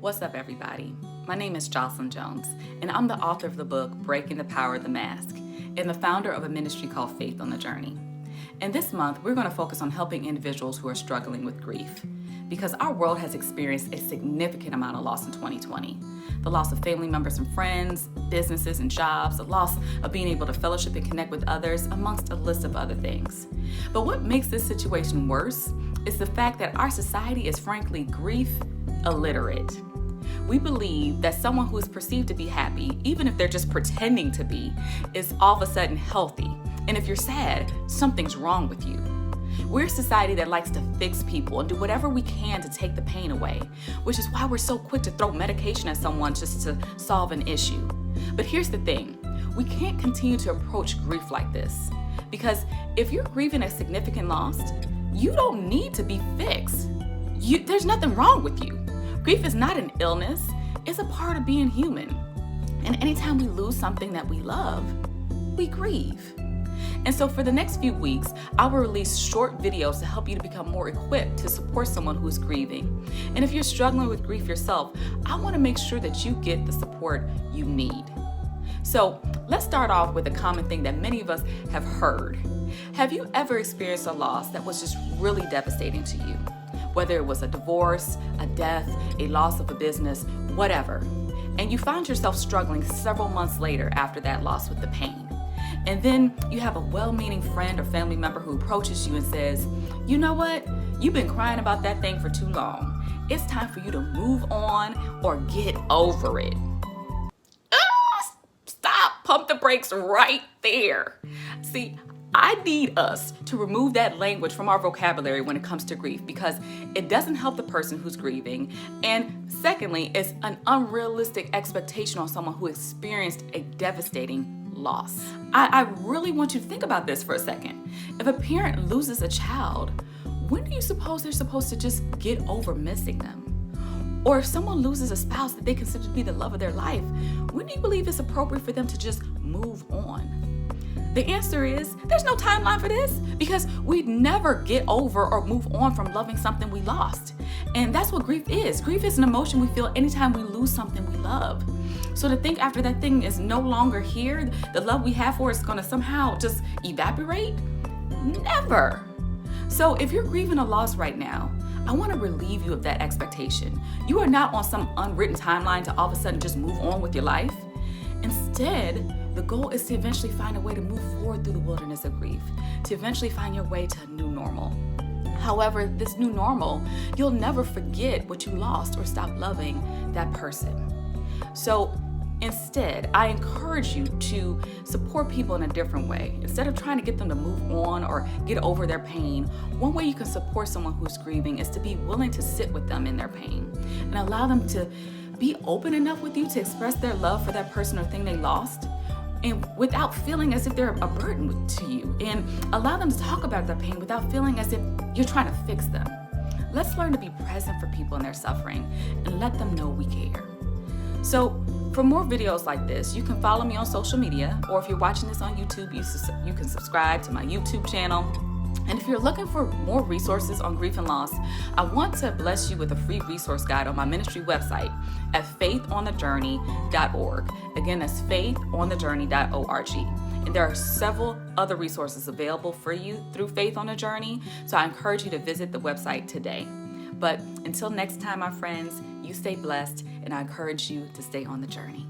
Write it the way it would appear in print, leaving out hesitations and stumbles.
What's up, everybody? My name is Jocelyn Jones, and I'm the author of the book Breaking the Power of the Mask and the founder of a ministry called Faith on the Journey. And this month, we're going to focus on helping individuals who are struggling with grief, because our world has experienced a significant amount of loss in 2020. The loss of family members and friends, businesses and jobs, the loss of being able to fellowship and connect with others, amongst a list of other things. But what makes this situation worse is the fact that our society is frankly grief illiterate. We believe that someone who is perceived to be happy, even if they're just pretending to be, is all of a sudden healthy. And if you're sad, something's wrong with you. We're a society that likes to fix people and do whatever we can to take the pain away, which is why we're so quick to throw medication at someone just to solve an issue. But here's the thing, we can't continue to approach grief like this, because if you're grieving a significant loss, you don't need to be fixed. There's nothing wrong with you. Grief is not an illness, it's a part of being human. And anytime we lose something that we love, we grieve. And so for the next few weeks, I will release short videos to help you to become more equipped to support someone who's grieving. And if you're struggling with grief yourself, I want to make sure that you get the support you need. So let's start off with a common thing that many of us have heard. Have you ever experienced a loss that was just really devastating to you? Whether it was a divorce, a death, a loss of a business, whatever. And you found yourself struggling several months later after that loss with the pain. And then you have a well-meaning friend or family member who approaches you and says, you know what? You've been crying about that thing for too long. It's time for you to move on or get over it. Stop, pump the brakes right there. See, I need us to remove that language from our vocabulary when it comes to grief, because it doesn't help the person who's grieving. And secondly, it's an unrealistic expectation on someone who experienced a devastating loss. I really want you to think about this for a second. If a parent loses a child, when do you suppose they're supposed to just get over missing them? Or if someone loses a spouse that they consider to be the love of their life, when do you believe it's appropriate for them to just move on? The answer is there's no timeline for this, because we'd never get over or move on from loving something we lost. And that's what grief is. Grief is an emotion we feel anytime we lose something we love. So to think after that thing is no longer here, the love we have for it is going to somehow just evaporate? Never. So if you're grieving a loss right now, I want to relieve you of that expectation. You are not on some unwritten timeline to all of a sudden just move on with your life. Instead, the goal is to eventually find a way to move forward through the wilderness of grief, to eventually find your way to a new normal. However, this new normal, you'll never forget what you lost or stop loving that person. So instead, I encourage you to support people in a different way. Instead of trying to get them to move on or get over their pain, one way you can support someone who's grieving is to be willing to sit with them in their pain and allow them to be open enough with you to express their love for that person or thing they lost, and without feeling as if they're a burden to you, and allow them to talk about their pain without feeling as if you're trying to fix them. Let's learn to be present for people in their suffering and let them know we care. So for more videos like this, you can follow me on social media, or if you're watching this on YouTube, you can subscribe to my YouTube channel. And if you're looking for more resources on grief and loss, I want to bless you with a free resource guide on my ministry website at faithonthejourney.org. Again, that's faithonthejourney.org. And there are several other resources available for you through Faith on the Journey, so I encourage you to visit the website today. But until next time, my friends, you stay blessed, and I encourage you to stay on the journey.